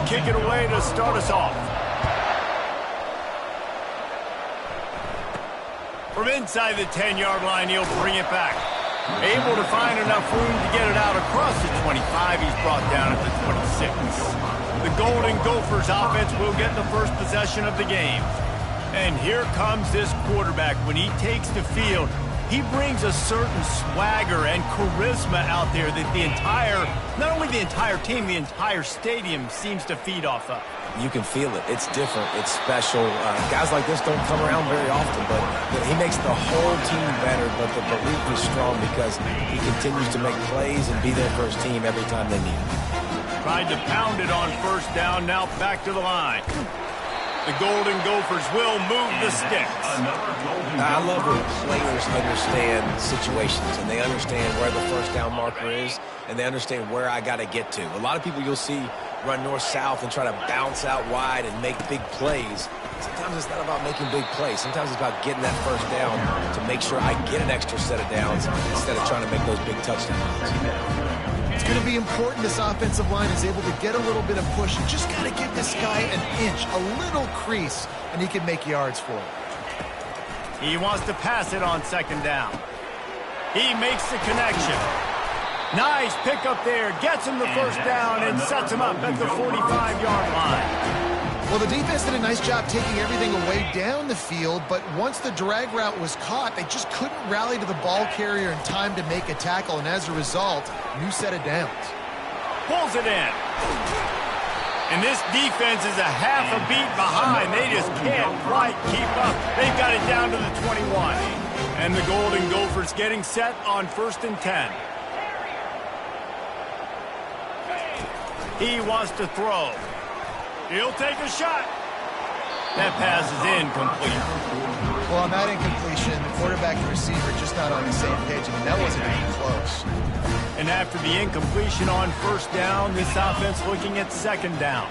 kick it away to start us off. From inside the 10-yard line, he'll bring it back. Able to find enough room to get it out across the 25. He's brought down at the 26. The Golden Gophers offense will get the first possession of the game. And here comes this quarterback. When he takes the field, he brings a certain swagger and charisma out there that not only the entire team, the entire stadium seems to feed off of. You can feel it. It's different. It's special. Guys like this don't come around very often, but he makes the whole team better. But the belief is strong because he continues to make plays and be there for his team every time they need him. Tried to pound it on first down, now back to the line. The Golden Gophers will move the sticks. I love when players understand situations and they understand where the first down marker is and they understand where I got to get to. A lot of people you'll see run north-south and try to bounce out wide and make big plays. Sometimes it's not about making big plays. Sometimes it's about getting that first down to make sure I get an extra set of downs instead of trying to make those big touchdowns. It's going to be important this offensive line is able to get a little bit of push. You just got to give this guy an inch, a little crease, and he can make yards for it. He wants to pass it on second down. He makes the connection. Nice pickup there. Gets him the first down and sets him up at the 45-yard line. Well, the defense did a nice job taking everything away down the field, but once the drag route was caught, they just couldn't rally to the ball carrier in time to make a tackle, and as a result, new set of downs. Pulls it in. And this defense is a half a beat behind. They just can't quite keep up. They've got it down to the 21. And the Golden Gophers getting set on 1st and 10. He wants to throw. He'll take a shot. That pass is incomplete. Well, on that incompletion, the quarterback and receiver just not on the same page. I mean, that wasn't even close. And after the incompletion on first down, this offense looking at second down.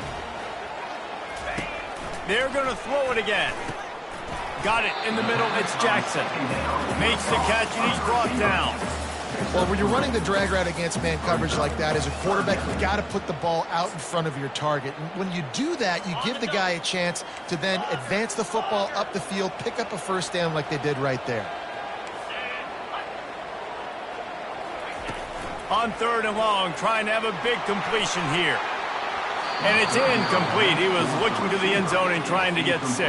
They're going to throw it again. Got it in the middle. It's Jackson. Makes the catch, and he's brought down. Well, when you're running the drag route against man coverage like that, as a quarterback, you've got to put the ball out in front of your target. And when you do that, you give the guy a chance to then advance the football up the field, pick up a first down like they did right there. On 3rd and long, trying to have a big completion here. And it's incomplete. He was looking to the end zone and trying to get 6.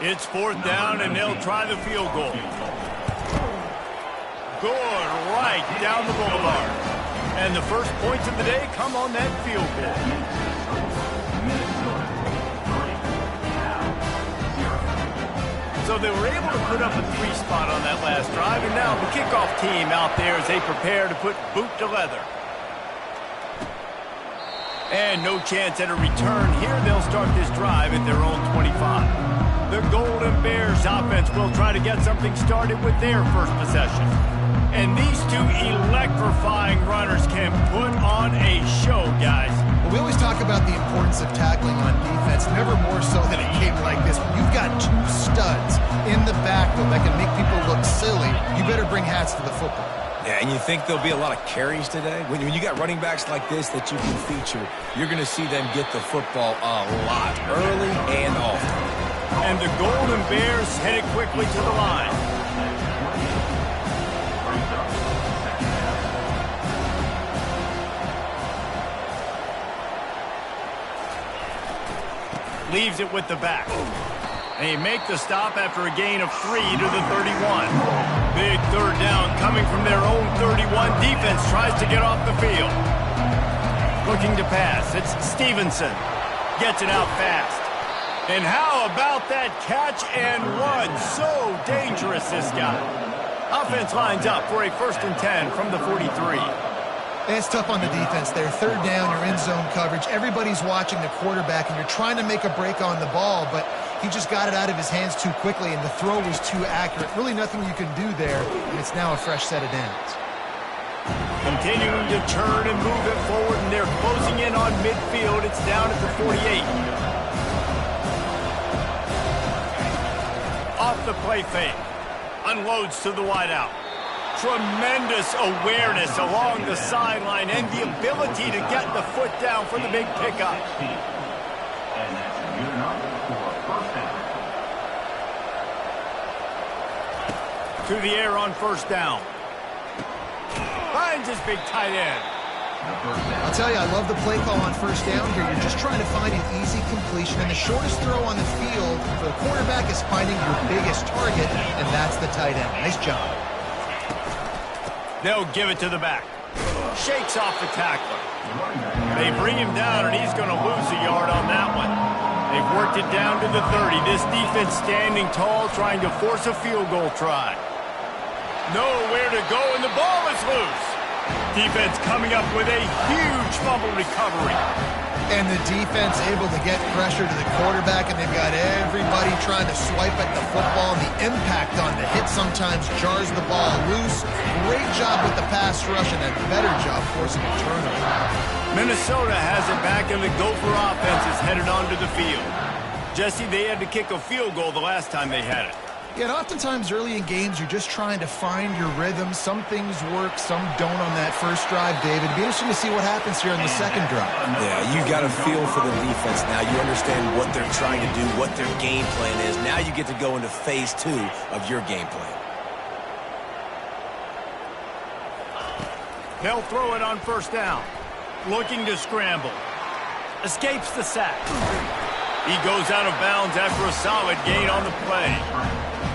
It's 4th down, and they'll try the field goal. Good, right down the boulevard. And the first points of the day come on that field goal. So they were able to put up a 3 spot on that last drive, and now the kickoff team out there as they prepare to put boot to leather. And no chance at a return here. They'll start this drive at their own 25. The Golden Bears offense will try to get something started with their first possession. And these two electrifying runners can put on a show, guys. Well, we always talk about the importance of tackling on defense, never more so than a game like this. When you've got 2 studs in the backfield that can make people look silly, you better bring hats to the football. Yeah, and you think there'll be a lot of carries today? When you got running backs like this that you can feature, you're going to see them get the football a lot, early and often. And the Golden Bears headed quickly to the line. Leaves it with the back. And they make the stop after a gain of 3 to the 31. Big 3rd down coming from their own 31. Defense tries to get off the field. Looking to pass. It's Stevenson. Gets it out fast. And how about that catch and run? So dangerous, this guy. Offense lines up for a 1st and 10 from the 43. And it's tough on the defense there. 3rd down, you're in zone coverage. Everybody's watching the quarterback, and you're trying to make a break on the ball, but he just got it out of his hands too quickly, and the throw was too accurate. Really nothing you can do there, and it's now a fresh set of downs. Continuing to turn and move it forward, and they're closing in on midfield. It's down at the 48. Off the play fake. Unloads to the wideout. tremendous awareness along the sideline and the ability to get the foot down for the big pickup. To the air on first down. Finds his big tight end. I'll tell you, I love the play call on first down here. You're just trying to find an easy completion, and the shortest throw on the field for the quarterback is finding your biggest target, and that's the tight end. Nice job. They'll give it to the back. Shakes off the tackler. They bring him down, and he's going to lose a yard on that one. They've worked it down to the 30. This defense standing tall, trying to force a field goal try. Nowhere to go, and the ball is loose. Defense coming up with a huge fumble recovery. And the defense able to get pressure to the quarterback, and they've got everybody trying to swipe at the football, and the impact on the hit sometimes jars the ball loose. Great job with the pass rush, and a better job forcing a turnover. Minnesota has it back, and the Gopher offense is headed onto the field. Jesse, they had to kick a field goal the last time they had it. Yeah, and oftentimes early in games, you're just trying to find your rhythm. Some things work, some don't on that first drive, David. It'd be interesting to see what happens here on the second drive. Yeah, you got a feel for the defense now. You understand what they're trying to do, what their game plan is. Now you get to go into phase 2 of your game plan. They'll throw it on first down. Looking to scramble. Escapes the sack. He goes out of bounds after a solid gain on the play.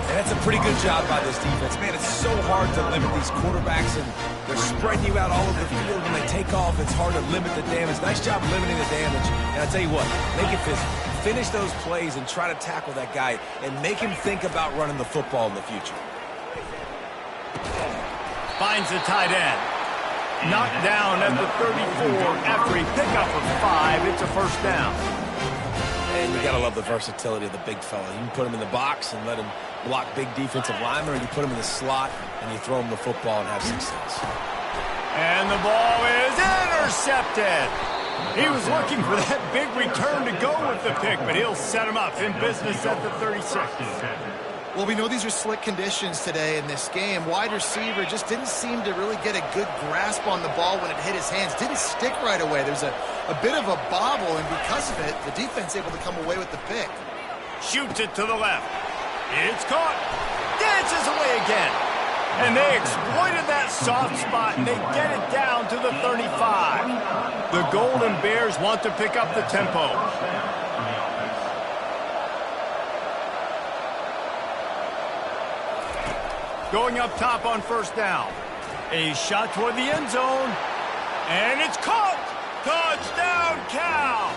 And that's a pretty good job by this defense. Man, it's so hard to limit these quarterbacks, and they're spreading you out all over the field. When they take off, it's hard to limit the damage. Nice job limiting the damage. And I tell you what, make it physical. Finish those plays and try to tackle that guy and make him think about running the football in the future. Finds the tight end. Knocked down at the 34 after a pickup of 5. It's a first down. And you got to love the versatility of the big fella. You can put him in the box and let him block big defensive linemen, or you put him in the slot and you throw him the football and have success. And the ball is intercepted. He was looking for that big return to go with the pick, but he'll set him up in business at the 36. Well, we know these are slick conditions today in this game. Wide receiver just didn't seem to really get a good grasp on the ball when it hit his hands. Didn't stick right away. There's a bit of a bobble, and because of it, the defense able to come away with the pick. Shoots it to the left. It's caught. Dances away again. And they exploited that soft spot, and they get it down to the 35. The Golden Bears want to pick up the tempo. Going up top on first down. A shot toward the end zone. And it's caught. Touchdown, Cal.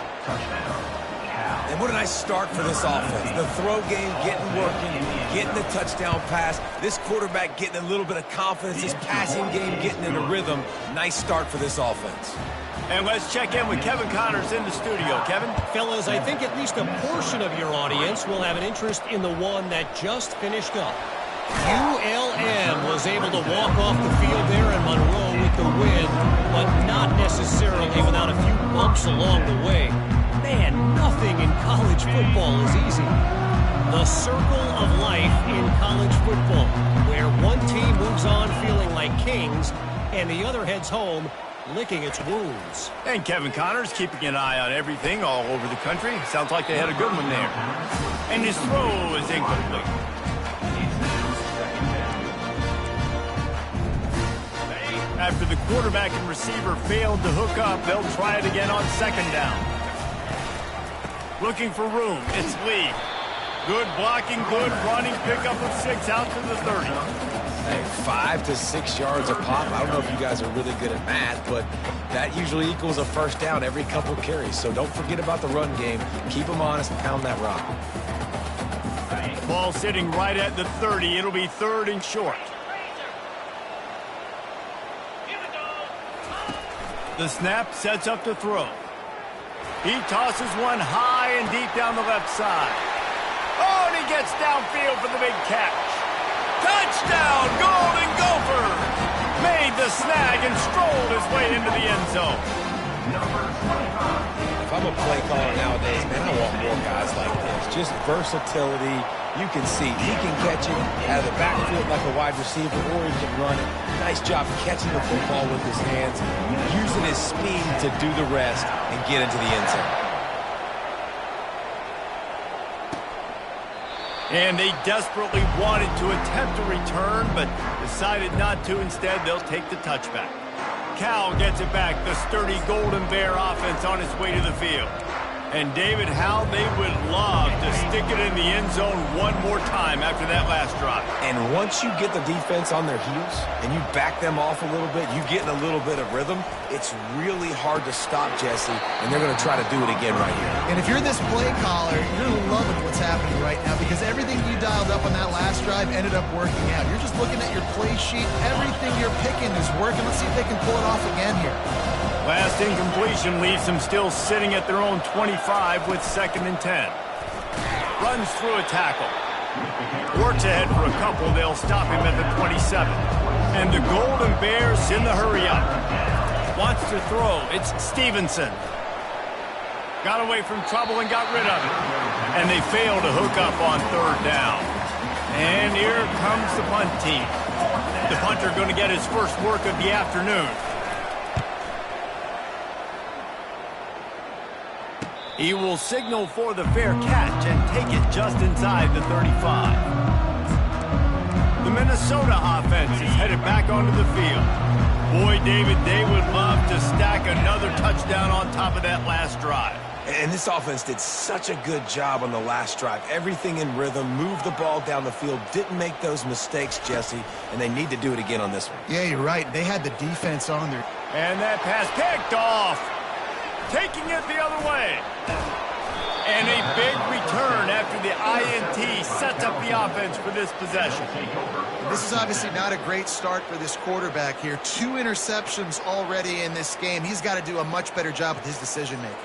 And what a nice start for this offense. The throw game getting working, getting the touchdown pass. This quarterback getting a little bit of confidence. This passing game getting in a rhythm. Nice start for this offense. And let's check in with Kevin Connors in the studio. Kevin? Fellas, I think at least a portion of your audience will have an interest in the one that just finished up. ULM was able to walk off the field there in Monroe with the win, but not necessarily without a few bumps along the way. Man, nothing in college football is easy. The circle of life in college football, where one team moves on feeling like kings and the other heads home licking its wounds. And Kevin Connors keeping an eye on everything all over the country. Sounds like they had a good one there. And his throw is incomplete. After the quarterback and receiver failed to hook up, they'll try it again on second down. Looking for room, it's Lee. Good blocking, good running, pickup of 6 out to the 30. Hey, 5 to 6 yards a pop. I don't know if you guys are really good at math, but that usually equals a first down every couple carries. So don't forget about the run game. Keep them honest and pound that rock. Ball sitting right at the 30. It'll be 3rd and short. The snap sets up the throw. He tosses one high and deep down the left side. Oh, and he gets downfield for the big catch. Touchdown, Golden Gopher! Made the snag and strolled his way into the end zone. If I'm a play caller nowadays, man, I want more guys like this. Just versatility, You can see he can catch it out of the backfield like a wide receiver, or he can run it. Nice job catching the football with his hands, using his speed to do the rest and get into the end zone. And they desperately wanted to attempt a return, but decided not to. Instead, they'll take the touchback. Cal gets it back, the sturdy Golden Bear offense on its way to the field. And David, how they would love to stick it in the end zone one more time after that last drive. And once you get the defense on their heels and you back them off a little bit, you get in a little bit of rhythm, it's really hard to stop, Jesse, and they're going to try to do it again right here. And if you're this play caller, you're loving what's happening right now because everything you dialed up on that last drive ended up working out. You're just looking at your play sheet. Everything you're picking is working. Let's see if they can pull it off again here. Last incompletion leaves them still sitting at their own 25 with 2nd and 10. Runs through a tackle. Works ahead for a couple. They'll stop him at the 27. And the Golden Bears in the hurry up. Wants to throw. It's Stevenson. Got away from trouble and got rid of it. And they fail to hook up on 3rd down. And here comes the punt team. The punter going to get his first work of the afternoon. He will signal for the fair catch and take it just inside the 35. The Minnesota offense is headed back onto the field. Boy, David, they would love to stack another touchdown on top of that last drive. And this offense did such a good job on the last drive. Everything in rhythm, moved the ball down the field, didn't make those mistakes, Jesse, and they need to do it again on this one. Yeah, you're right. They had the defense on there. And that pass picked off. Taking it the other way. And a big return after the INT sets up the offense for this possession. This is obviously not a great start for this quarterback here. 2 interceptions already in this game. He's got to do a much better job with his decision-making.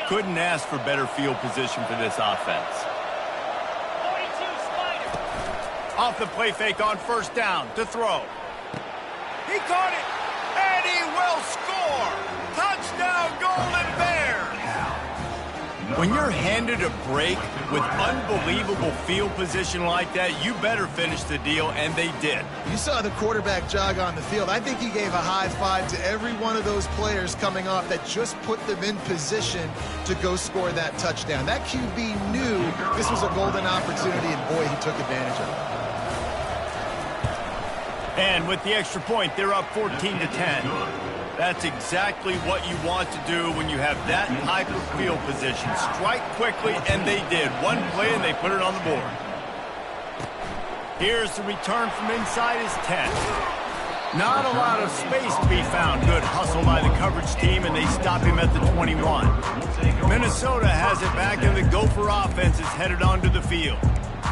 Couldn't ask for better field position for this offense. Off the play fake on 1st down to throw. He caught it, and he will score. Touchdown, Golden Bears. When you're handed a break with unbelievable field position like that, you better finish the deal, and they did. You saw the quarterback jog on the field. I think he gave a high five to every one of those players coming off that just put them in position to go score that touchdown. That QB knew this was a golden opportunity, and boy, he took advantage of it. And with the extra point, they're up 14-10. That's exactly what you want to do when you have that type of field position. Strike quickly, and they did. One play, and they put it on the board. Here's the return from inside his 10. Not a lot of space to be found. Good hustle by the coverage team, and they stop him at the 21. Minnesota has it back, and the Gopher offense is headed onto the field.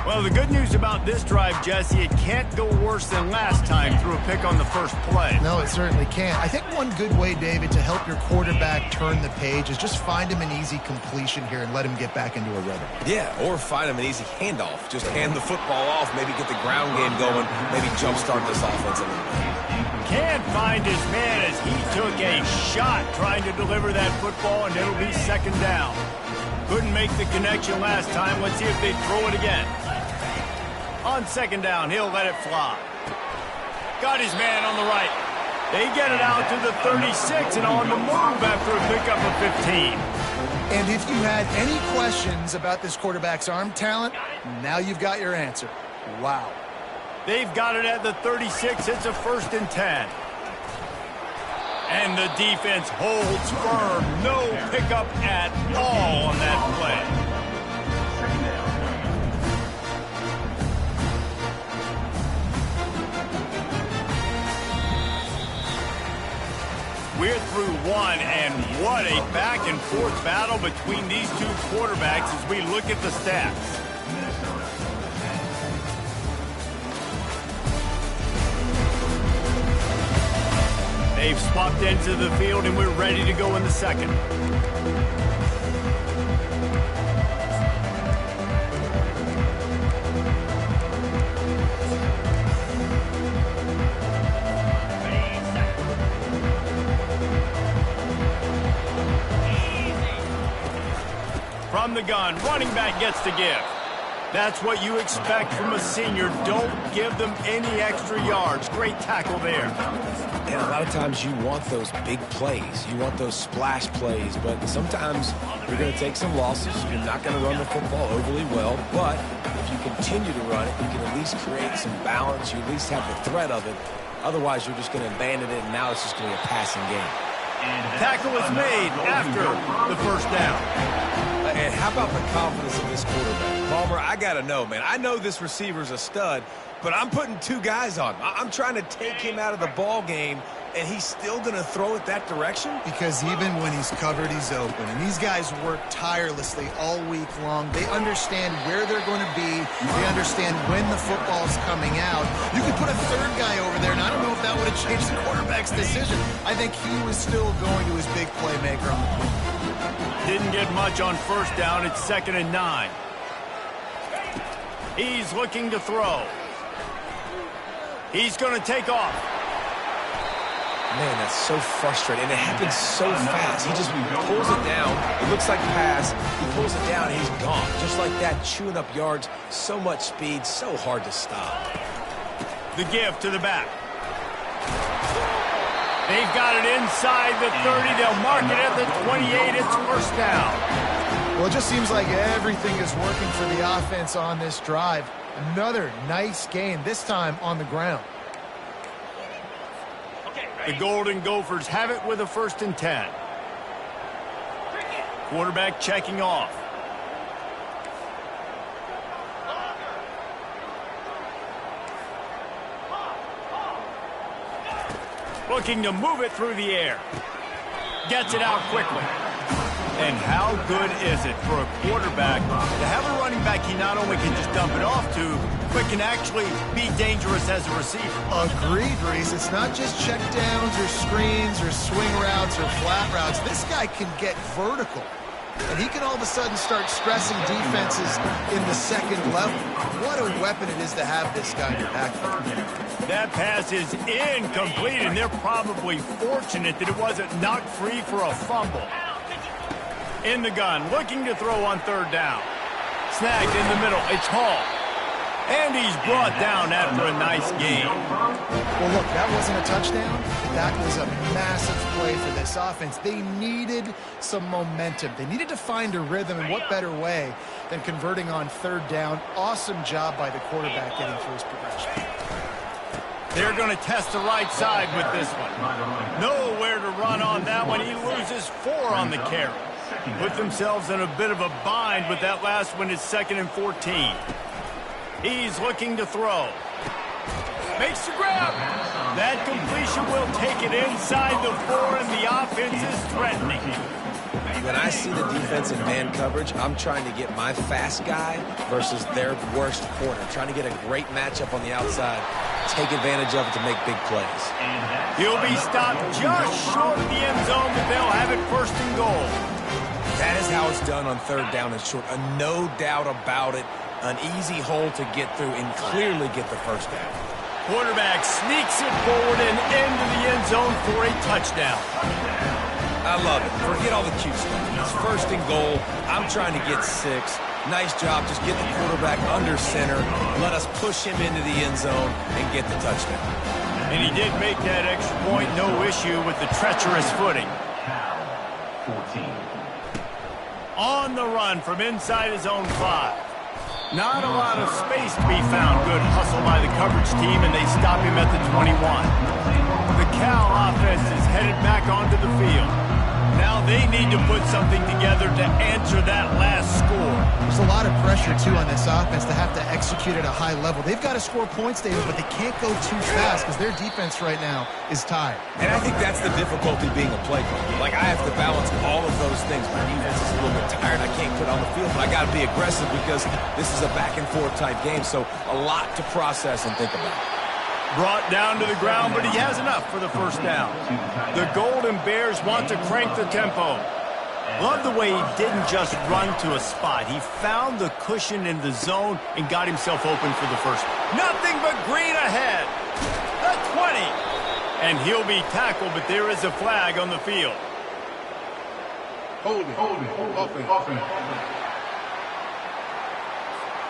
Well, the good news about this drive, Jesse, it can't go worse than last time through a pick on the first play. No, it certainly can't. I think one good way, David, to help your quarterback turn the page is just find him an easy completion here and let him get back into a rhythm. Yeah, or find him an easy handoff. Just hand the football off, maybe get the ground game going, maybe jumpstart this offense a little bit. Can't find his man as he took a shot trying to deliver that football, and it'll be 2nd down. Couldn't make the connection last time. Let's see if they throw it again. On 2nd down, he'll let it fly. Got his man on the right. They get it out to the 36 and on the move after a pickup of 15. And if you had any questions about this quarterback's arm talent, now you've got your answer. Wow. They've got it at the 36. It's a 1st and 10. And the defense holds firm. No pickup at all on that play. We're through one, and what a back-and-forth battle between these two quarterbacks as we look at the stats. They've swapped ends of the field, and we're ready to go in the second. the gun. Running back gets the give. That's what you expect from a senior. Don't give them any extra yards. Great tackle there. And a lot of times you want those big plays. You want those splash plays. But sometimes you're going to take some losses. You're not going to run the football overly well. But if you continue to run it, you can at least create some balance. You at least have the threat of it. Otherwise, you're just going to abandon it, and now it's just going to be a passing game. Tackle was made after the first down. And how about the confidence of this quarterback? Palmer, I got to know, man. I know this receiver's a stud, but I'm putting two guys on him. I'm trying to take him out of the ball game, and he's still going to throw it that direction? Because even when he's covered, he's open. And these guys work tirelessly all week long. They understand where they're going to be. They understand when the football's coming out. You could put a third guy over there, and I don't know if that would have changed the quarterback's decision. I think he was still going to his big playmaker on the field. Didn't get much on first down. It's 2nd and 9. He's looking to throw. He's going to take off. Man, that's so frustrating. And it happens so fast. He just pulls it down. It looks like pass. He pulls it down, and he's gone. Just like that, chewing up yards. So much speed, so hard to stop. The give to the back. They've got it inside the 30. They'll mark it at the 28. It's first down. Well, it just seems like everything is working for the offense on this drive. Another nice game, this time on the ground. The Golden Gophers have it with a 1st and 10. Quarterback checking off. Looking to move it through the air. Gets it out quickly. And how good is it for a quarterback to have a running back he not only can just dump it off to, but can actually be dangerous as a receiver? Agreed, Reese. It's not just check downs or screens or swing routes or flat routes. This guy can get vertical. And he can all of a sudden start stressing defenses in the second level. What a weapon it is to have this guy in your backfield. That pass is incomplete, and they're probably fortunate that it wasn't knocked free for a fumble. In the gun, looking to throw on 3rd down. Snagged in the middle. It's Hall. And he's brought down after a nice game. Well, look, that wasn't a touchdown. That was a massive play for this offense. They needed some momentum. They needed to find a rhythm, and what better way than converting on 3rd down. Awesome job by the quarterback getting through his progression. They're going to test the right side with this one. Nowhere to run on that one. He loses 4 on the carry. Put themselves in a bit of a bind with that last one. It's 2nd and 14. He's looking to throw. Makes the grab. That completion will take it inside the 4, and the offense is threatening. When I see the defense in man coverage, I'm trying to get my fast guy versus their worst corner. Trying to get a great matchup on the outside, take advantage of it to make big plays. He'll be stopped just short of the end zone, but they'll have it 1st and goal. That is how it's done on 3rd down and short. No doubt about it. An easy hole to get through and clearly get the 1st down. Quarterback sneaks it forward and into the end zone for a touchdown. I love it. Forget all the cute stuff. It's 1st and goal. I'm trying to get 6. Nice job. Just get the quarterback under center. Let us push him into the end zone and get the touchdown. And he did make that extra point. No issue with the treacherous footing. 14. On the run from inside his own 5. Not a lot of space to be found. Good hustle by the coverage team, and they stop him at the 21. The Cal offense is headed back onto the field. Now they need to put something together to answer that last score. There's a lot of pressure, too, on this offense to have to execute at a high level. They've got to score points, David, but they can't go too fast because their defense right now is tired. And I think that's the difficulty being a play caller. Like, I have to balance all of those things. My defense is a little bit tired. I can't put on the field, but I got to be aggressive because this is a back-and-forth type game, so a lot to process and think about. Brought down to the ground, but he has enough for the 1st down. The Golden Bears want to crank the tempo. Love the way he didn't just run to a spot. He found the cushion in the zone and got himself open for the 1st. Nothing but green ahead. The 20. And he'll be tackled, but there is a flag on the field. Hold it.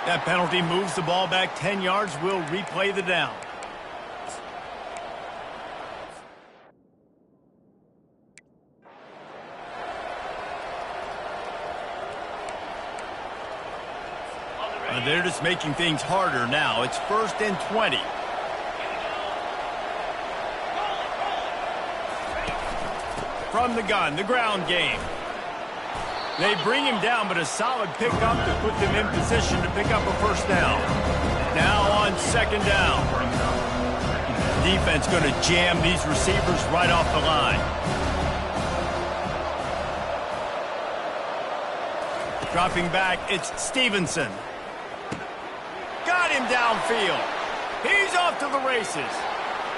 That penalty moves the ball back 10 yards. We'll replay the down. They're just making things harder now. It's 1st and 20. From the gun, the ground game. They bring him down, but a solid pickup to put them in position to pick up a 1st down. Now on 2nd down. Defense going to jam these receivers right off the line. Dropping back, it's Stevenson. Got him downfield. He's off to the races.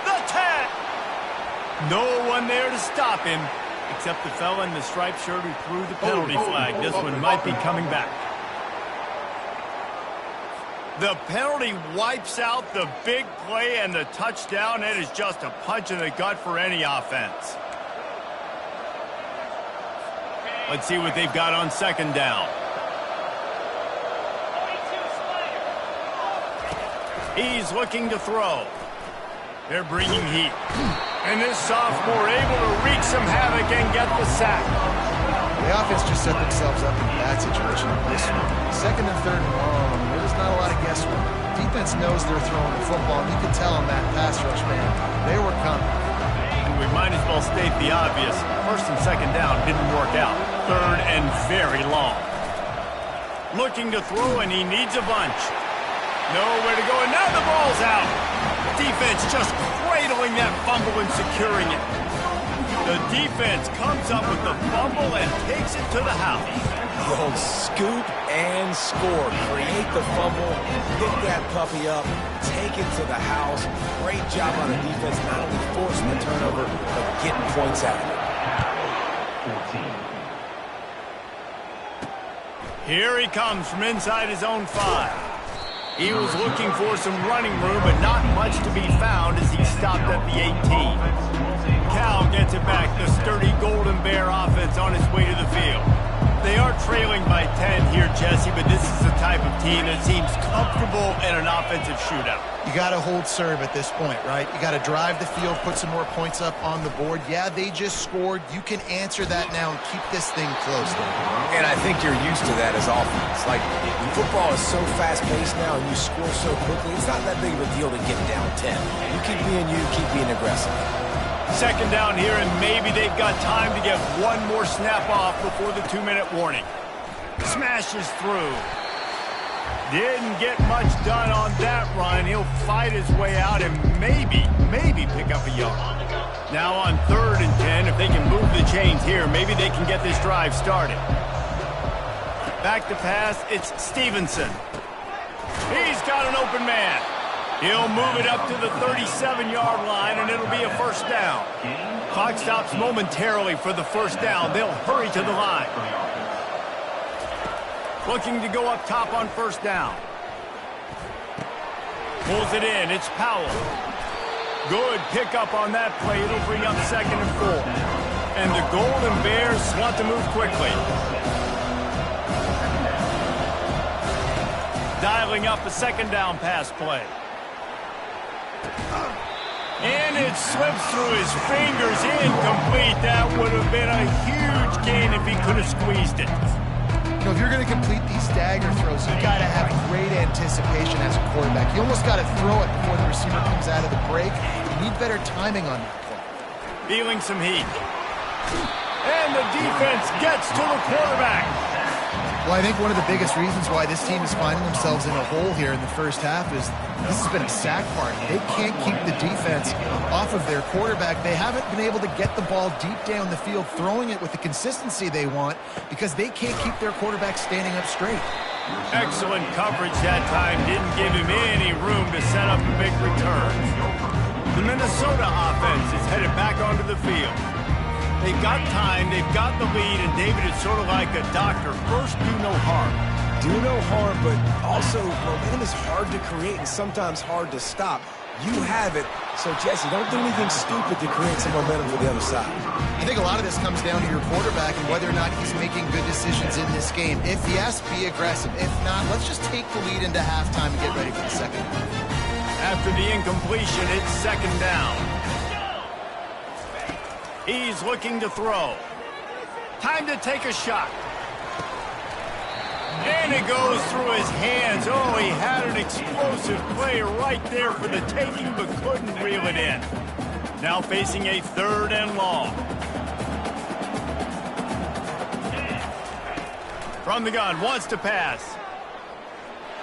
The 10. No one there to stop him, except the fella in the striped shirt who threw the penalty flag. This one might be coming back. The penalty wipes out the big play and the touchdown. It is just a punch in the gut for any offense. Let's see what they've got on 2nd down. He's looking to throw. They're bringing heat. And this sophomore able to wreak some havoc and get the sack. The offense just set themselves up in a bad situation in this one. 2nd and 3rd and long. There's not a lot of guesswork. Defense knows they're throwing the football. You can tell on that pass rush, man. They were coming. And we might as well state the obvious. 1st and 2nd down didn't work out. 3rd and very long. Looking to throw, and he needs a bunch. Nowhere to go, and now the ball's out. Defense just cradling that fumble and securing it. The defense comes up with the fumble and takes it to the house. The old scoop and score. Create the fumble, pick that puppy up, take it to the house. Great job on the defense, not only forcing the turnover, but getting points out of it. Here he comes from inside his own 5. He was looking for some running room, but not much to be found as he stopped at the 18. Cal gets it back. The sturdy Golden Bear offense on its way to the field. They are trailing by 10 here, Jesse, but this is the type of team that seems comfortable in an offensive shootout. You got to hold serve at this point, right? You got to drive the field, put some more points up on the board. Yeah, they just scored. You can answer that now and keep this thing close. And I think you're used to that as offense. Like, football is so fast-paced now and you score so quickly, it's not that big of a deal to get down 10. You keep being aggressive. 2nd down here, and maybe they've got time to get one more snap off before the 2-minute warning. Smashes through. Didn't get much done on that run. He'll fight his way out and maybe pick up a yard. Now on 3rd and 10, if they can move the chains here, maybe they can get this drive started. Back to pass, it's Stevenson. He's got an open man. He'll move it up to the 37-yard line, and it'll be a 1st down. Clock stops momentarily for the 1st down. They'll hurry to the line. Looking to go up top on 1st down. Pulls it in. It's Powell. Good pickup on that play. It'll bring up 2nd and 4. And the Golden Bears want to move quickly. Dialing up a 2nd down pass play. And it slips through his fingers, incomplete. That would have been a huge gain if he could have squeezed it. You know, if you're going to complete these stagger throws, you've got to have great anticipation as a quarterback. You almost got to throw it before the receiver comes out of the break. You need better timing on that play. Feeling some heat. And the defense gets to the quarterback. Well, I think one of the biggest reasons why this team is finding themselves in a hole here in the first half is this has been a sack party. They can't keep the defense off of their quarterback. They haven't been able to get the ball deep down the field, throwing it with the consistency they want because they can't keep their quarterback standing up straight. Excellent coverage that time. Didn't give him any room to set up a big return. The Minnesota offense is headed back onto the field. They've got time, they've got the lead, and David is sort of like a doctor. First, do no harm. Do no harm, but also momentum is hard to create and sometimes hard to stop. You have it. So, Jesse, don't do anything stupid to create some momentum for the other side. I think a lot of this comes down to your quarterback and whether or not he's making good decisions in this game. If he has to be aggressive. If not, let's just take the lead into halftime and get ready for the second half. After the incompletion, it's second down. He's looking to throw. Time to take a shot. And it goes through his hands. Oh, he had an explosive play right there for the taking, but couldn't reel it in. Now facing a third and long. From the gun, wants to pass.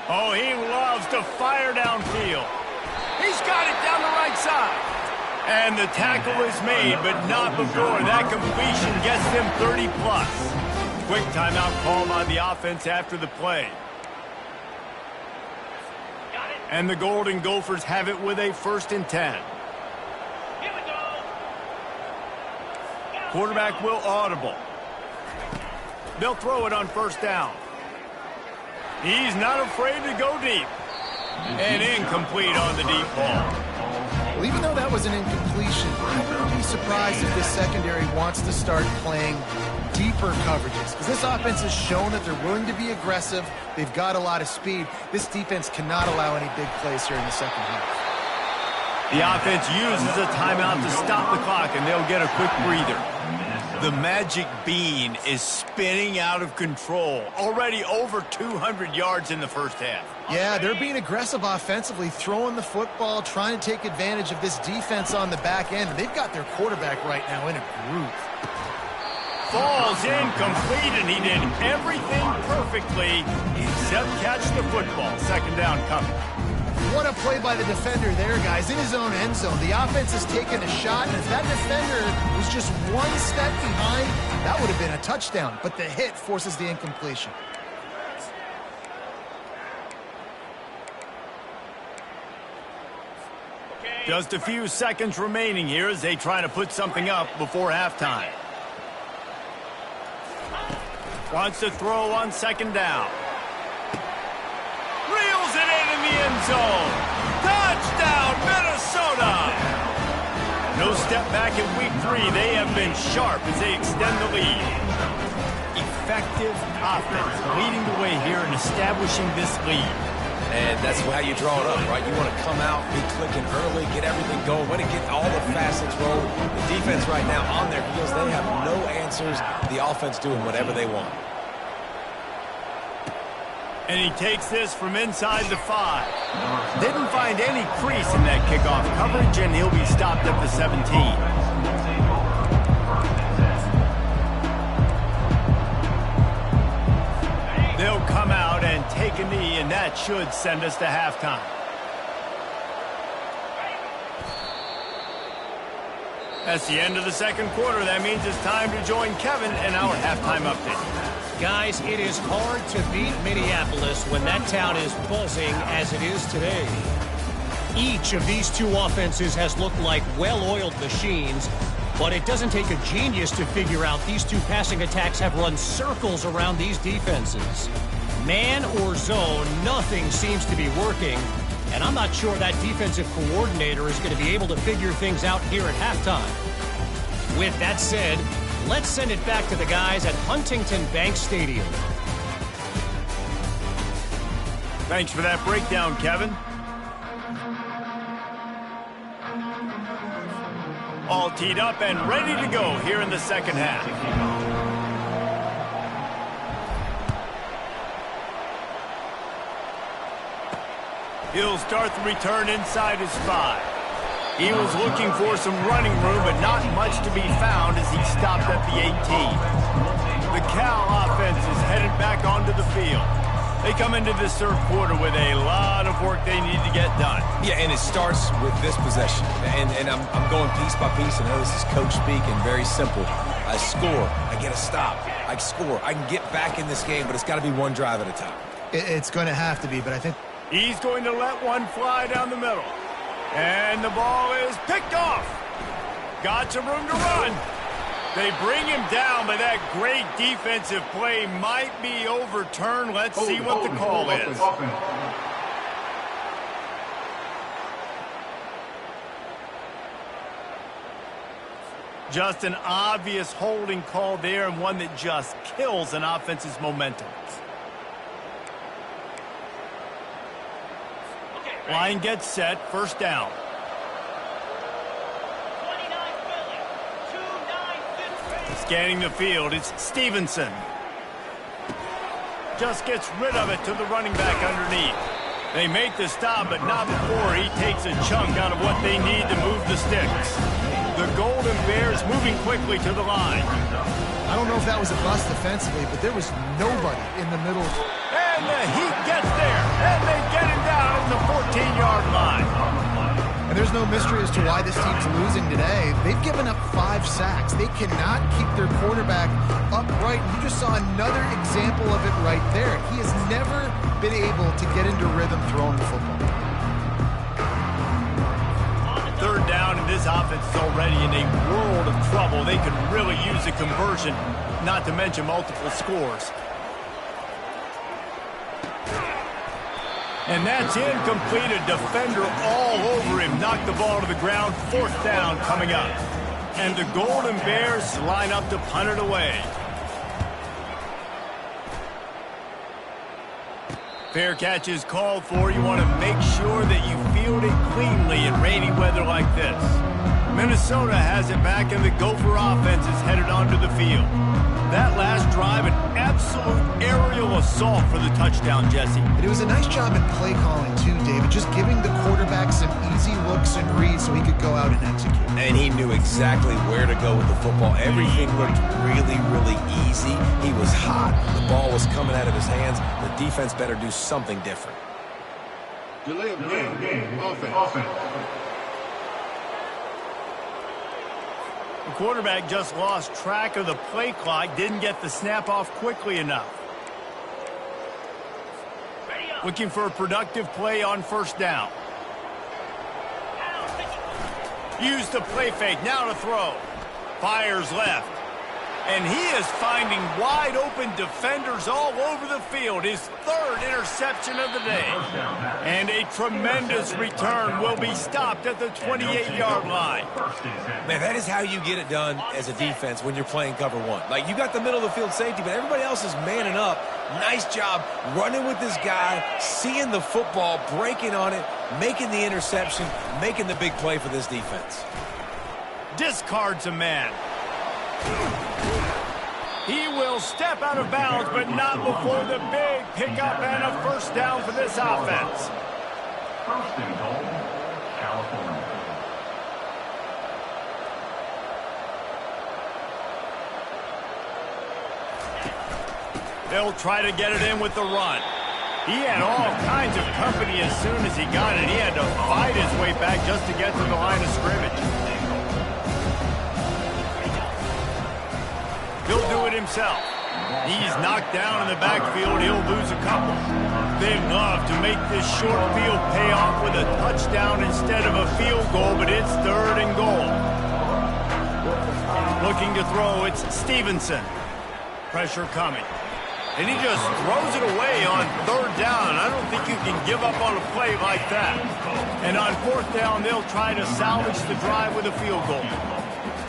Oh, he loves to fire downfield. He's got it down the right side. And the tackle is made, but not before that completion gets them 30+. Quick timeout call by the offense after the play. And the Golden Gophers have it with a 1st and 10. Here we go. Quarterback will audible. They'll throw it on 1st down. He's not afraid to go deep. And incomplete on the deep ball. Well, even though that was an incompletion, I wouldn't be surprised if this secondary wants to start playing deeper coverages, because this offense has shown that they're willing to be aggressive. They've got a lot of speed. This defense cannot allow any big plays here in the second half. The offense uses a timeout to stop the clock, and they'll get a quick breather. The magic bean is spinning out of control. Already over 200 yards in the first half. Yeah, they're being aggressive offensively, throwing the football, trying to take advantage of this defense on the back end. They've got their quarterback right now in a groove. Falls incomplete, and he did everything perfectly except catch the football. Second down coming. What a play by the defender there, guys, in his own end zone. The offense has taken a shot, and if that defender was just one step behind, that would have been a touchdown. But the hit forces the incompletion. Just a few seconds remaining here as they try to put something up before halftime. Wants to throw on 2nd down. Reels it in the end zone. Touchdown, Minnesota! No step back in week 3. They have been sharp as they extend the lead. Effective offense leading the way here in establishing this lead. And that's how you draw it up, right? You want to come out, be clicking early, get everything going, want to get all the facets rolling. The defense right now on their heels, they have no answers. The offense doing whatever they want. And he takes this from inside the 5. Didn't find any crease in that kickoff coverage, and he'll be stopped at the 17. They'll come out and take a knee, and that should send us to halftime. That's the end of the second quarter. That means it's time to join Kevin in our halftime update. Guys, it is hard to beat Minneapolis when that town is buzzing as it is today. Each of these two offenses has looked like well-oiled machines, but it doesn't take a genius to figure out these two passing attacks have run circles around these defenses. Man or zone, nothing seems to be working, and I'm not sure that defensive coordinator is going to be able to figure things out here at halftime. With that said, let's send it back to the guys at Huntington Bank Stadium. Thanks for that breakdown, Kevin. All teed up and ready to go here in the second half. He'll start the return inside his 5. He was looking for some running room, but not much to be found as he stopped at the 18. The Cal offense is headed back onto the field. They come into this third quarter with a lot of work they need to get done. Yeah, and it starts with this possession. And I'm going piece by piece. I know this is coach speak and very simple. I score. I get a stop. I score. I can get back in this game, but it's got to be one drive at a time. It's going to have to be, but I think he's going to let one fly down the middle. And the ball is picked off. Got some room to run. They bring him down, but that great defensive play might be overturned. Let's see what the call is. Just an obvious holding call there, and one that just kills an offense's momentum. Line gets set, first down. Scanning the field, it's Stevenson. Just gets rid of it to the running back underneath. They make the stop, but not before he takes a chunk out of what they need to move the sticks. The Golden Bears moving quickly to the line. I don't know if that was a bust defensively, but there was nobody in the middle. And the Heat gets there, and they get him down at the 14-yard line. And there's no mystery as to why this team's losing today. They've given up 5 sacks. They cannot keep their quarterback upright. You just saw another example of it right there. He has never been able to get into rhythm throwing the football. Third down, and this offense is already in a world of trouble. They could really use a conversion, not to mention multiple scores. And that's incomplete. A defender all over him. Knocked the ball to the ground. Fourth down coming up. And the Golden Bears line up to punt it away. Fair catch is called for. You want to make sure that you field it cleanly in rainy weather like this. Minnesota has it back, and the Gopher offense is headed onto the field. That last drive, an absolute aerial assault for the touchdown, Jesse. And it was a nice job in play calling, too, David, just giving the quarterback some easy looks and reads so he could go out and execute. And he knew exactly where to go with the football. Everything looked really, really easy. He was hot. The ball was coming out of his hands. The defense better do something different. Delay of game. Offense. The quarterback just lost track of the play clock, didn't get the snap off quickly enough. Looking for a productive play on first down. Use the play fake, now to throw. Fires left. And he is finding wide open defenders all over the field. His third interception of the day. And a tremendous return will be stopped at the 28-yard line. Man, that is how you get it done as a defense when you're playing cover one. Like, you got the middle of the field safety, but everybody else is manning up. Nice job running with this guy, seeing the football, breaking on it, making the interception, making the big play for this defense. Discards a man. He will step out of bounds, but not before the big pickup and a first down for this offense. First and goal, California. They'll try to get it in with the run. He had all kinds of company as soon as he got it. He had to fight his way back just to get to the line of scrimmage. He'll do it himself. He's knocked down in the backfield. He'll lose a couple. They'd love to make this short field pay off with a touchdown instead of a field goal, but it's third and goal. Looking to throw, it's Stevenson. Pressure coming. And he just throws it away on third down. I don't think you can give up on a play like that. And on fourth down, they'll try to salvage the drive with a field goal.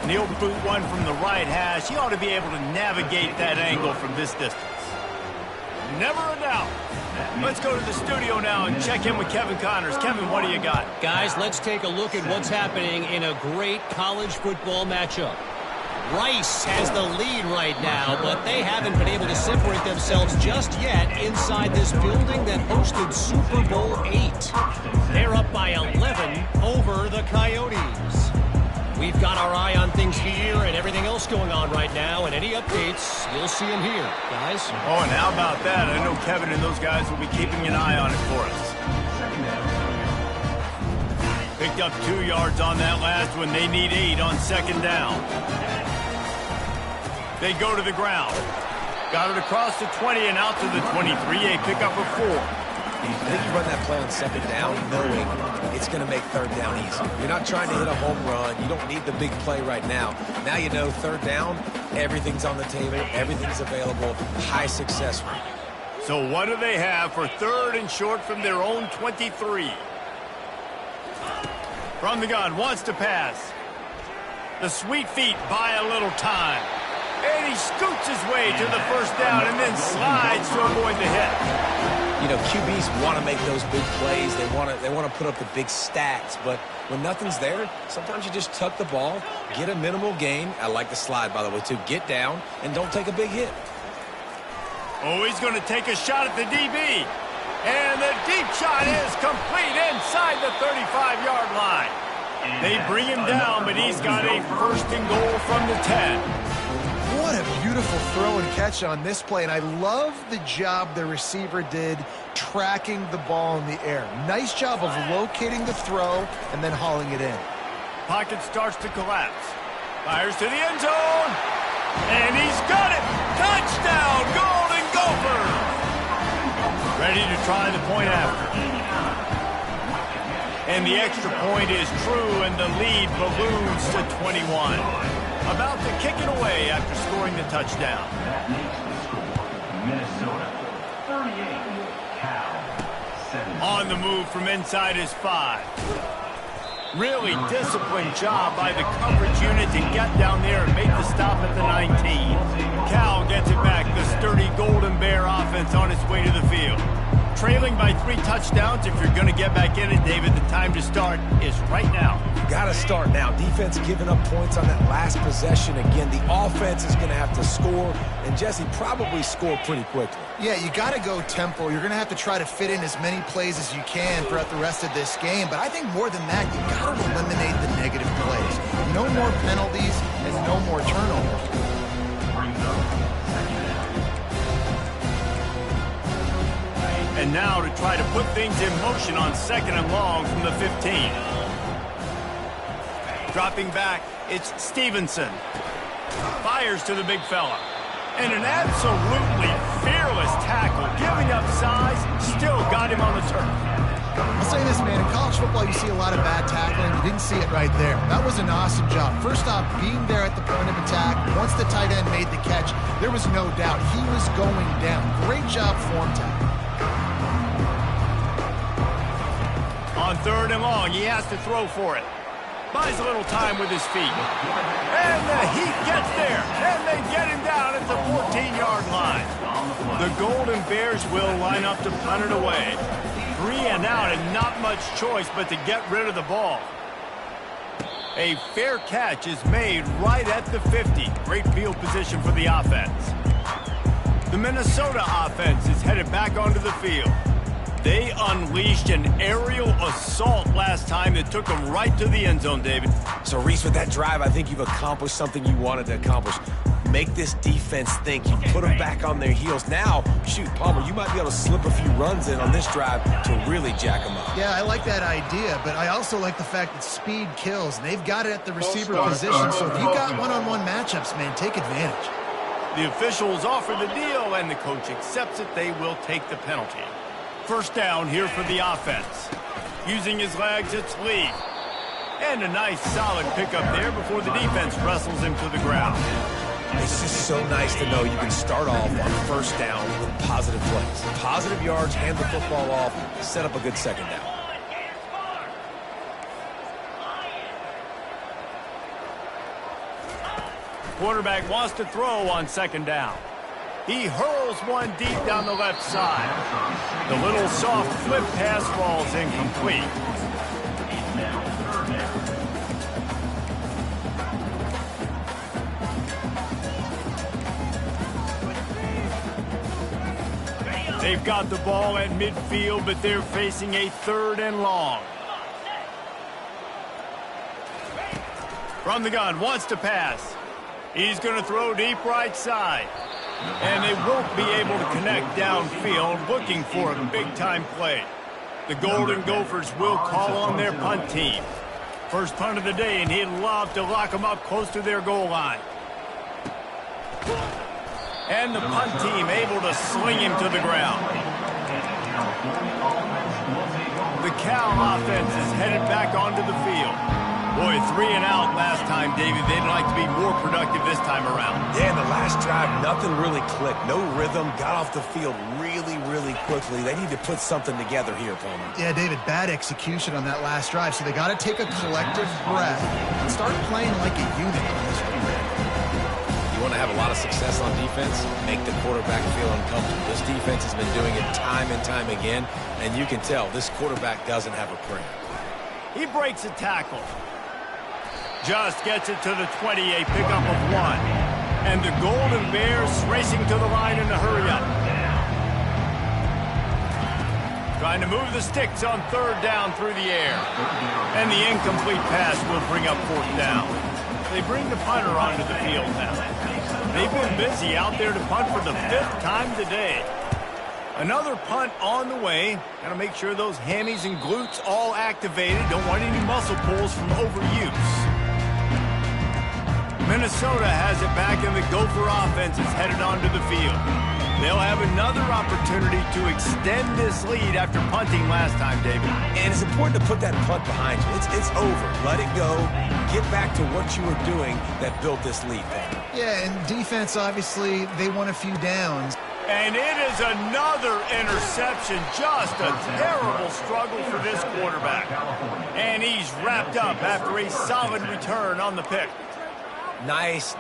And he'll boot one from the right hash. He ought to be able to navigate that angle from this distance. Never a doubt. Let's go to the studio now and check in with Kevin Connors. Kevin, what do you got? Guys, let's take a look at what's happening in a great college football matchup. Rice has the lead right now, but they haven't been able to separate themselves just yet inside this building that hosted Super Bowl 8. They're up by 11 over the Coyotes. We've got our eye on things here and everything else going on right now, and any updates, you'll see them here, guys. Oh, and how about that? I know Kevin and those guys will be keeping an eye on it for us. Picked up 2 yards on that last one. They need 8 on second down. They go to the ground. Got it across the 20 and out to the 23. A pickup of 4. I think you run that play on second down knowing it's going to make third down easy. You're not trying to hit a home run. You don't need the big play right now. Now you know third down, everything's on the table, everything's available, high success rate. So what do they have for third and short from their own 23? From the gun, wants to pass. The sweet feet buy a little time. And he scoots his way to the first down and then slides to avoid the hit. You know, QBs want to make those big plays. They want to put up the big stats. But when nothing's there, sometimes you just tuck the ball, get a minimal gain. I like the slide, by the way, too. Get down and don't take a big hit. Oh, he's going to take a shot at the DB. And the deep shot is complete inside the 35-yard line. They bring him down, but he's got a first and goal from the 10. What a beautiful throw and catch on this play, and I love the job the receiver did tracking the ball in the air. Nice job of locating the throw and then hauling it in. Pocket starts to collapse. Fires to the end zone. And he's got it. Touchdown, Golden Gophers. Ready to try the point after. And the extra point is true, and the lead balloons to 21. About to kick it away after scoring the touchdown. That makes the score Minnesota 38, Cal 7. On the move from inside his 5. Really disciplined job by the coverage unit to get down there and make the stop at the 19. Cal gets it back. The sturdy Golden Bear offense on its way to the field. Trailing by 3 touchdowns. If you're going to get back in it, David, the time to start is right now. Got to start now. Defense giving up points on that last possession. Again, the offense is going to have to score, and Jesse probably score pretty quickly. Yeah, you got to go tempo. You're going to have to try to fit in as many plays as you can throughout the rest of this game. But I think more than that, you got to eliminate the negative plays. No more penalties and no more turnovers. And now to try to put things in motion on 2nd and long from the 15. Dropping back, it's Stevenson. Fires to the big fella. And an absolutely fearless tackle, giving up size, still got him on the turf. I'll say this, man, in college football you see a lot of bad tackling. You didn't see it right there. That was an awesome job. First off, being there at the point of attack. Once the tight end made the catch, there was no doubt he was going down. Great job form tackle. On 3rd and long, he has to throw for it. Buys a little time with his feet. And the Heat gets there. And they get him down at the 14-yard line. The Golden Bears will line up to punt it away. 3 and out and not much choice but to get rid of the ball. A fair catch is made right at the 50. Great field position for the offense. The Minnesota offense is headed back onto the field. They unleashed an aerial assault last time that took them right to the end zone, David. So, Reese, with that drive, I think you've accomplished something you wanted to accomplish. Make this defense think. You put them back on their heels. Now, shoot, Palmer, you might be able to slip a few runs in on this drive to really jack them up. Yeah, I like that idea, but I also like the fact that speed kills. And they've got it at the receiver position, so if you got one-on-one matchups, man, take advantage. The officials offer the deal, and the coach accepts it. They will take the penalty. First down here for the offense. Using his legs, it's Lee. And a nice solid pickup there before the defense wrestles him to the ground. It's just so nice to know you can start off on 1st down with positive plays. Positive yards, hand the football off, set up a good 2nd down. Quarterback wants to throw on 2nd down. He hurls one deep down the left side. The little soft flip pass falls incomplete. They've got the ball at midfield, but they're facing a 3rd and long. From the gun, wants to pass. He's going to throw deep right side. And they won't be able to connect downfield, looking for a big-time play. The Golden Gophers will call on their punt team. First punt of the day, and he'd love to lock them up close to their goal line. And the punt team able to sling him to the ground. The Cal offense is headed back onto the field. Boy, 3 and out last time, David. They'd like to be more productive this time around. Yeah, in the last drive, nothing really clicked. No rhythm, got off the field really, really quickly. They need to put something together here, Palmer. Yeah, David, bad execution on that last drive, so they got to take a collective breath and start playing like a unit on this one. You want to have a lot of success on defense, make the quarterback feel uncomfortable. This defense has been doing it time and time again, and you can tell this quarterback doesn't have a prayer. He breaks a tackle. Just gets it to the 20, a pickup of 1. And the Golden Bears racing to the line in a hurry up. Trying to move the sticks on 3rd down through the air. And the incomplete pass will bring up 4th down. They bring the punter onto the field now. They've been busy out there to punt for the 5th time today. Another punt on the way. Got to make sure those hammies and glutes all activated. Don't want any muscle pulls from overuse. Minnesota has it back, and the Gopher offense is headed onto the field. They'll have another opportunity to extend this lead after punting last time, David. And it's important to put that punt behind you. It's over. Let it go. Get back to what you were doing that built this lead. Yeah, and defense, obviously, they won a few downs. And it is another interception. Just a terrible struggle for this quarterback. And he's wrapped up after a solid return on the pick. Nice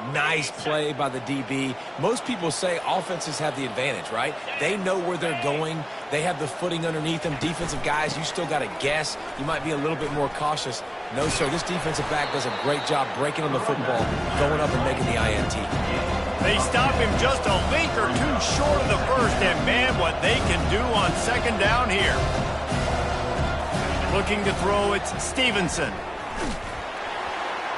play by the DB. Most people say offenses have the advantage, right? They know where they're going. They have the footing underneath them. Defensive guys, you still got to guess. You might be a little bit more cautious. No, sir, this defensive back does a great job breaking on the football, going up and making the INT. They stop him just a link or two short of the first, and man, what they can do on 2nd down here. Looking to throw, it's Stevenson.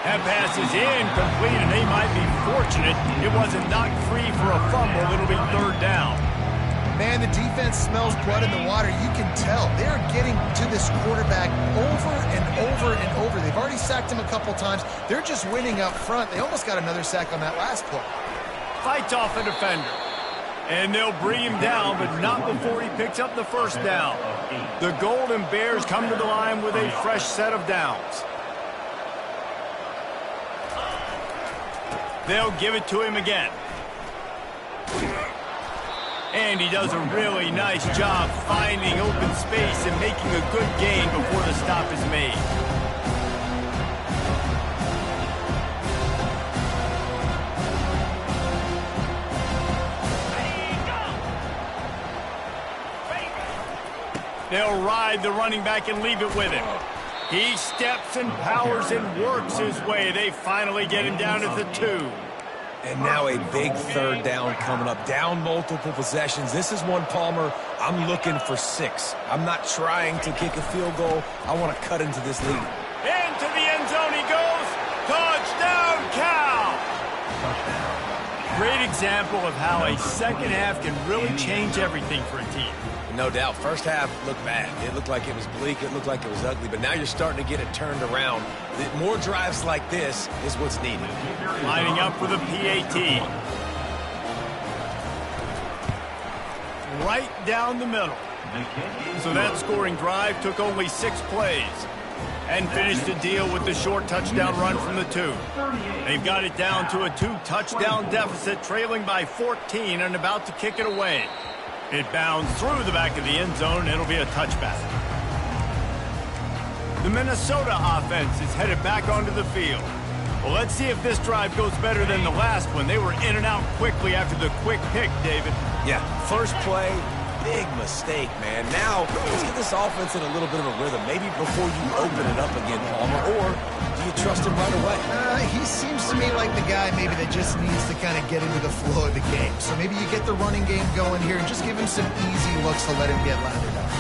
That pass is incomplete, and they might be fortunate it wasn't knocked free for a fumble. It'll be 3rd down. Man, the defense smells blood in the water. You can tell. They're getting to this quarterback over and over and over. They've already sacked him a couple times. They're just winning up front. They almost got another sack on that last play. Fights off a defender. And they'll bring him down, but not before he picks up the 1st down. The Golden Bears come to the line with a fresh set of downs. They'll give it to him again. And he does a really nice job finding open space and making a good gain before the stop is made. They'll ride the running back and leave it with him. He steps and powers and works his way. They finally get him down at the 2. And now a big 3rd down coming up. Down multiple possessions. This is one, Palmer, I'm looking for 6. I'm not trying to kick a field goal. I want to cut into this lead. Into the end zone he goes. Touchdown, Cal! Great example of how a 2nd half can really change everything for a team. No doubt. First half looked bad. It looked like it was bleak. It looked like it was ugly. But now you're starting to get it turned around. More drives like this is what's needed. Lining up for the PAT. Right down the middle. So that scoring drive took only 6 plays. And finished the deal with the short touchdown run from the 2. They've got it down to a 2-touchdown deficit, trailing by 14 and about to kick it away. It bounds through the back of the end zone. It'll be a touchback. The Minnesota offense is headed back onto the field. Well, let's see if this drive goes better than the last one. They were in and out quickly after the quick pick, David. Yeah, first play, big mistake, man. Now, let's get this offense in a little bit of a rhythm. Maybe before you open it up again, Palmer, or do you trust him right away? He seems to me like the guy maybe that just needs to kind of get into the flow of the game. So maybe you get the running game going here and just give him some easy looks to let him get lathered up.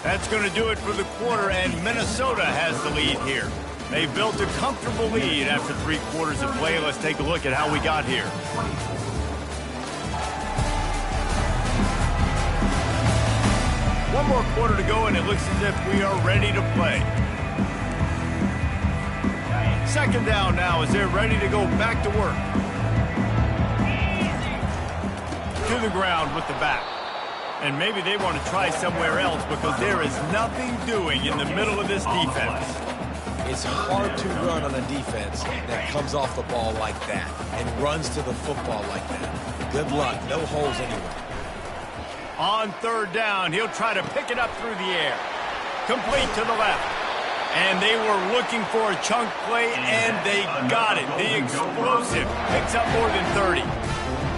That's going to do it for the quarter, and Minnesota has the lead here. They built a comfortable lead after 3 quarters of play. Let's take a look at how we got here. One more quarter to go, and it looks as if we are ready to play. 2nd down now as they're ready to go back to work. to the ground with the back. And maybe they want to try somewhere else because there is nothing doing in the middle of this defense. It's hard to run on a defense that comes off the ball like that and runs to the football like that. Good luck. No holes anywhere. On third down, he'll try to pick it up through the air. Complete to the left. And they were looking for a chunk play, and they got it. The explosive picks up more than 30.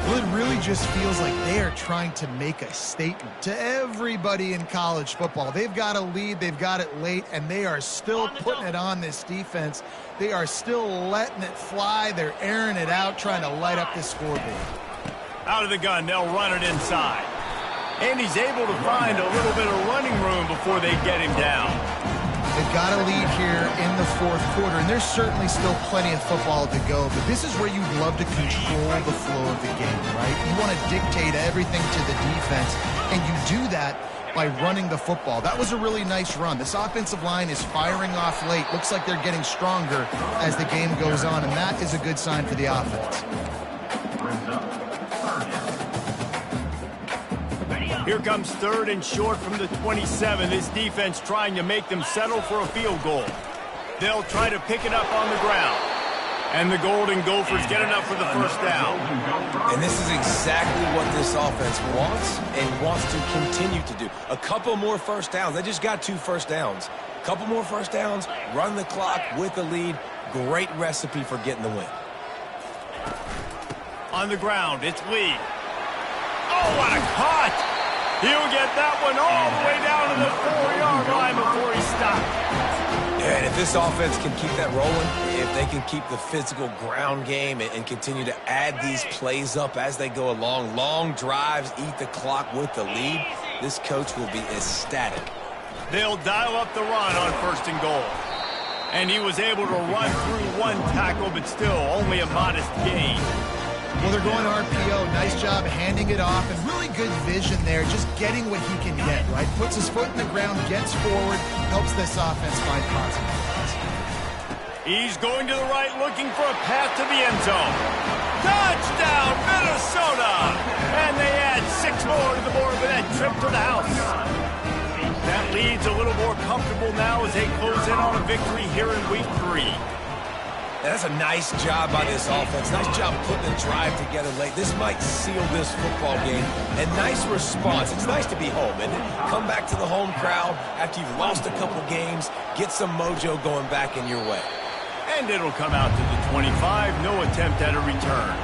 Well, it really just feels like they are trying to make a statement to everybody in college football. They've got a lead, they've got it late, and they are still putting it on this defense. They are still letting it fly. They're airing it out, trying to light up this scoreboard. Out of the gun, they'll run it inside. And he's able to find a little bit of running room before they get him down. They've got a lead here in the fourth quarter, and there's certainly still plenty of football to go, but this is where you'd love to control the flow of the game, right? You want to dictate everything to the defense, and you do that by running the football. That was a really nice run. This offensive line is firing off late. Looks like they're getting stronger as the game goes on, and that is a good sign for the offense. Here comes third and short from the 27. This defense trying to make them settle for a field goal. They'll try to pick it up on the ground. And the Golden Gophers get enough for the first down. And this is exactly what this offense wants and wants to continue to do. A couple more first downs. They just got 2 first downs. A couple more first downs, run the clock with the lead. Great recipe for getting the win. On the ground, it's Lee. Oh, what a cut! He'll get that one all the way down to the 4-yard line before he stopped. Yeah, and if this offense can keep that rolling, if they can keep the physical ground game and continue to add these plays up as they go along, long drives, eat the clock with the lead, this coach will be ecstatic. They'll dial up the run on first and goal. And he was able to run through 1 tackle, but still only a modest gain. Well, they're going RPO. Nice job handing it off, and really good vision there, just getting what he can get, right? Puts his foot in the ground, gets forward, helps this offense find positive plays. He's going to the right, looking for a path to the end zone. Touchdown, Minnesota! And they add 6 more to the board with that trip to the house. That lead's a little more comfortable now as they close in on a victory here in week 3. That's a nice job by this offense. Nice job putting the drive together late. This might seal this football game. And nice response. It's nice to be home, isn't it? Come back to the home crowd after you've lost a couple games. Get some mojo going back in your way. And it'll come out to the 25. No attempt at a return.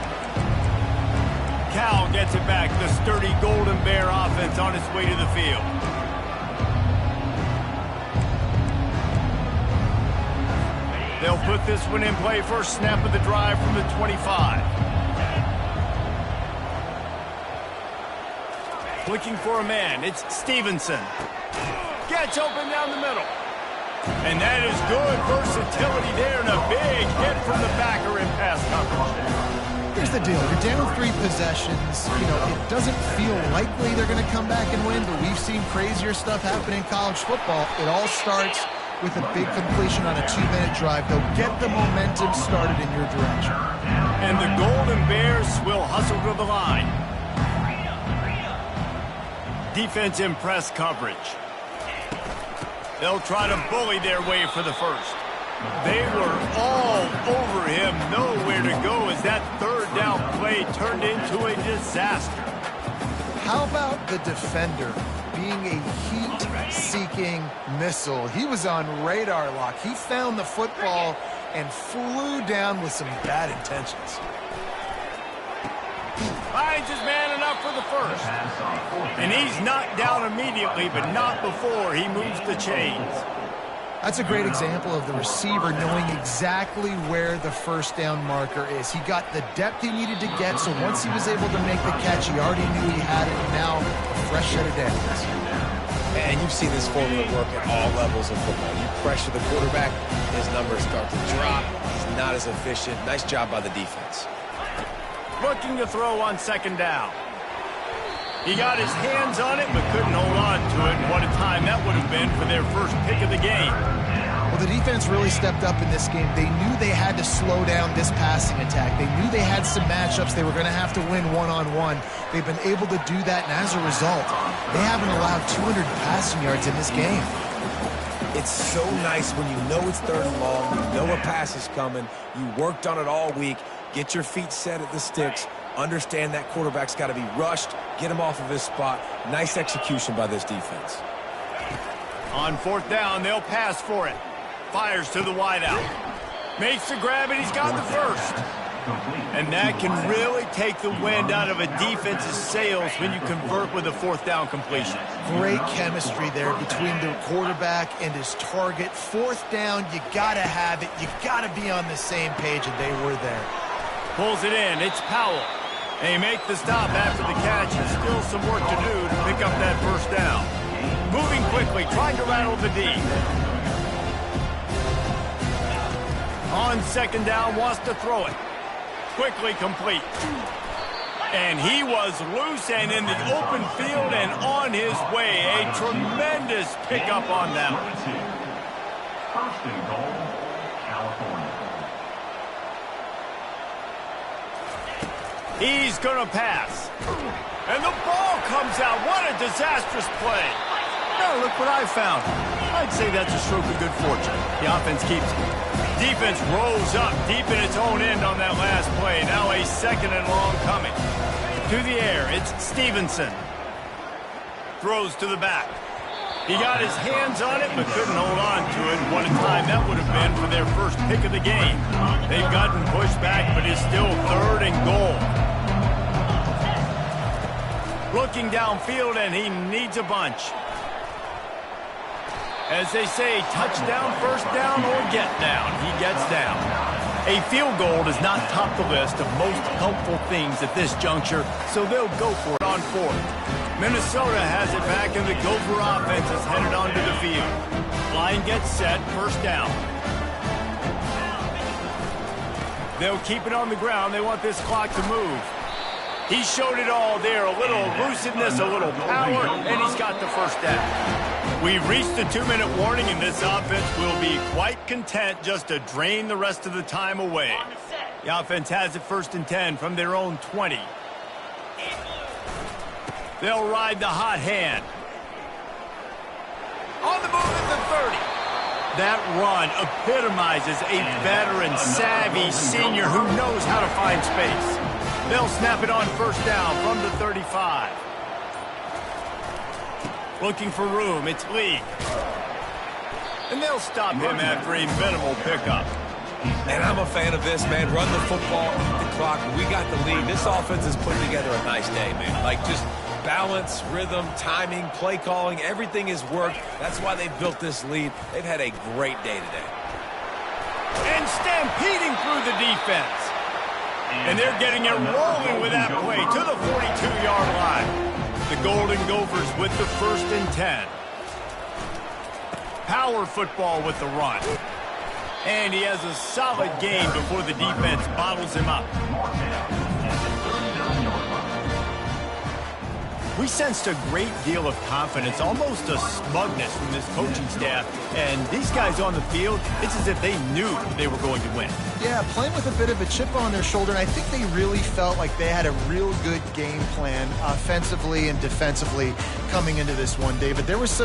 Cal gets it back. The sturdy Golden Bear offense on its way to the field. They'll put this one in play. First snap of the drive from the 25. Looking for a man. It's Stevenson. Gets open down the middle. And that is good versatility there, and a big hit from the backer in pass coverage. Here's the deal. You're down 3 possessions. You know, it doesn't feel likely they're going to come back and win, but we've seen crazier stuff happen in college football. It all starts with a big completion on a 2-minute drive. They'll get the momentum started in your direction. And the Golden Bears will hustle to the line. Defense in press coverage. They'll try to bully their way for the first. They were all over him, nowhere to go as that third down play turned into a disaster. How about the defender being a heat-seeking missile? He was on radar lock. He found the football and flew down with some bad intentions. Finds his man enough for the first. And he's knocked down immediately, but not before he moves the chains. That's a great example of the receiver knowing exactly where the first down marker is. He got the depth he needed to get, so once he was able to make the catch, he already knew he had it, and now a fresh set of downs. And you've seen this formula work at all levels of football. You pressure the quarterback, his numbers start to drop. He's not as efficient. Nice job by the defense. Looking to throw on second down. He got his hands on it, but couldn't hold on to it. And what a time that would have been for their first pick of the game. Well, the defense really stepped up in this game. They knew they had to slow down this passing attack. They knew they had some matchups they were going to have to win one-on-one. They've been able to do that, and as a result, they haven't allowed 200 passing yards in this game. It's so nice when you know it's 3rd and long, you know a pass is coming, you worked on it all week, get your feet set at the sticks, understand that quarterback's got to be rushed, get him off of his spot. Nice execution by this defense. On 4th down, they'll pass for it. Fires to the wideout. Makes the grab, and he's got the first. And that can really take the wind out of a defense's sails when you convert with a 4th down completion. Great chemistry there between the quarterback and his target. 4th down, you got to have it. You got to be on the same page, and they were there. Pulls it in. It's Powell. They make the stop after the catch, and still some work to do to pick up that 1st down. Moving quickly, trying to rattle the D. On 2nd down, wants to throw it. Quickly complete. And he was loose and in the open field and on his way. A tremendous pickup on that one. 1st and goal, California. He's going to pass. And the ball comes out. What a disastrous play. Now look what I found. I'd say that's a stroke of good fortune. The offense keeps it. Defense rolls up deep in its own end on that last play. Now a 2nd and long coming. To the air, it's Stevenson. Throws to the back. He got his hands on it, but couldn't hold on to it. What a time that would have been for their first pick of the game. They've gotten pushed back, but it's still 3rd and goal. Looking downfield, and he needs a bunch. As they say, touchdown, 1st down, or get down. He gets down. A field goal does not top the list of most helpful things at this juncture, so they'll go for it on 4th. Minnesota has it back, and the Gopher offense is headed onto the field. Line gets set, 1st down. They'll keep it on the ground. They want this clock to move. He showed it all there, a little elusiveness, a little power, and he's got the 1st down. We've reached the 2-minute warning, and this offense will be quite content just to drain the rest of the time away. The offense has it 1st and 10 from their own 20. They'll ride the hot hand. On the move at the 30. That run epitomizes a veteran, savvy senior who knows how to find space. They'll snap it on 1st down from the 35. Looking for room, it's Lee. And they'll stop him after a minimal pickup. And I'm a fan of this, man. Run the football, eat the clock. We got the lead. This offense is putting together a nice day, man. Like, just balance, rhythm, timing, play calling, everything has worked. That's why they built this lead. They've had a great day today. And stampeding through the defense. And they're getting it rolling with that play to the 42-yard line. The Golden Gophers with the 1st and 10. Power football with the run. And he has a solid game before the defense bottles him up. We sensed a great deal of confidence, almost a smugness from this coaching staff. And these guys on the field, it's as if they knew they were going to win. Yeah, playing with a bit of a chip on their shoulder, and I think they really felt like they had a real good game plan offensively and defensively coming into this one, David. There was some